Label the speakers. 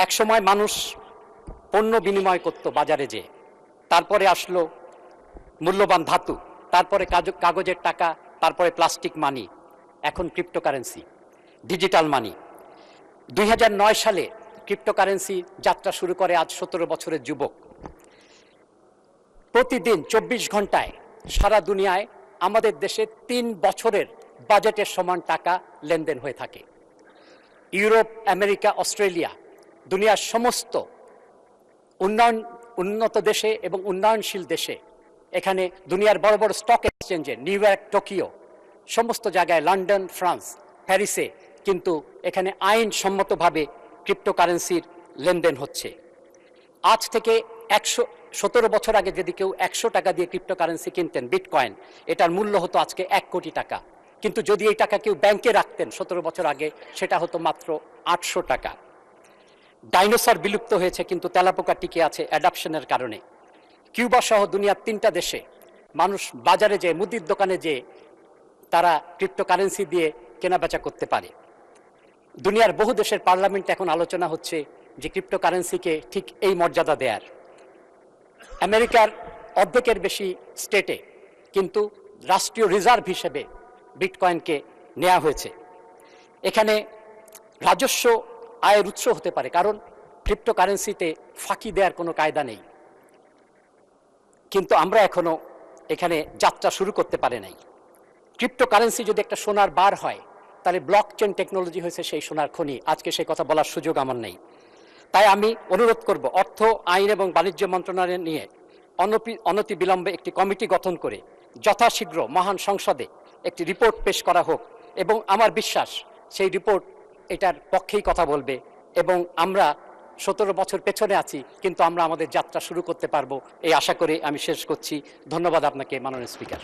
Speaker 1: একসময় মানুষ পণ্য বিনিময় করত বাজারে যেয়ে, তারপরে আসলো মূল্যবান ধাতু, তারপরে কাগজের টাকা, তারপরে প্লাস্টিক মানি, এখন ক্রিপ্টোকারেন্সি, ডিজিটাল মানি। 2009 সালে ক্রিপ্টোকারেন্সি যাত্রা শুরু করে আজ 17 বছরের যুবক। প্রতিদিন 24 ঘন্টায় সারা দুনিয়ায় আমাদের দেশে 3 বছরের বাজেটের সমান টাকা লেনদেন হয়ে থাকে। ইউরোপ, আমেরিকা, অস্ট্রেলিয়া, দুনিয়ার সমস্ত উন্নত দেশে এবং উন্নয়নশীল দেশে, এখানে দুনিয়ার বড় বড় স্টক এক্সচেঞ্জে, নিউ ইয়র্ক, টোকিও, সমস্ত জায়গায়, লন্ডন, ফ্রান্স, প্যারিসে কিন্তু এখানে আইনসম্মতভাবে ক্রিপ্টোকারেন্সির লেনদেন হচ্ছে। আজ থেকে 117 বছর আগে যদি কেউ 100 টাকা দিয়ে ক্রিপ্টোকারেন্সি কিনতেন, বিটকয়েন, এটার মূল্য হতো আজকে 1 কোটি টাকা। কিন্তু যদি এই টাকা কেউ ব্যাংকে রাখতেন 17 বছর আগে, সেটা হতো মাত্র 800 টাকা। ডাইনোসর বিলুপ্ত হয়েছে, কিন্তু তেলাপোকা টিকে আছে অ্যাডাপশনের কারণে। কিউবা সহ দুনিয়ার 3টা দেশে মানুষ বাজারে যেয়ে, মুদির দোকানে যেয়ে তারা ক্রিপ্টোকারেন্সি দিয়ে কেনাবেচা করতে পারে। দুনিয়ার বহু দেশের পার্লামেন্টে এখন আলোচনা হচ্ছে যে ক্রিপ্টোকারেন্সিকে ঠিক এই মর্যাদা দেয়ার। আমেরিকার অর্ধেকের বেশি স্টেটে কিন্তু রাষ্ট্রীয় রিজার্ভ হিসেবে বিটকয়েনকে নেওয়া হয়েছে। এখানে রাজস্ব আয়ের উৎস হতে পারে, কারণ ক্রিপ্টোকারেন্সিতে ফাঁকি দেওয়ার কোনো কায়দা নেই। কিন্তু আমরা এখনো এখানে যাত্রা শুরু করতে পারি নাই। ক্রিপ্টোকারেন্সি যদি একটা সোনার বার হয়, তাহলে ব্লক চেইন টেকনোলজি হয়েছে সেই সোনার খনি। আজকে সেই কথা বলার সুযোগ আমার নেই। তাই আমি অনুরোধ করব, অর্থ, আইন এবং বাণিজ্য মন্ত্রণালয় নিয়ে অনতিবিলম্বে একটি কমিটি গঠন করে যথাশীঘ্র মহান সংসদে একটি রিপোর্ট পেশ করা হোক, এবং আমার বিশ্বাস সেই রিপোর্ট এটার পক্ষেই কথা বলবে, এবং আমরা 17 বছর পেছনে আছি, কিন্তু আমরা আমাদের যাত্রা শুরু করতে পারবো, এই আশা করে আমি শেষ করছি। ধন্যবাদ আপনাকে, মাননীয় স্পিকার।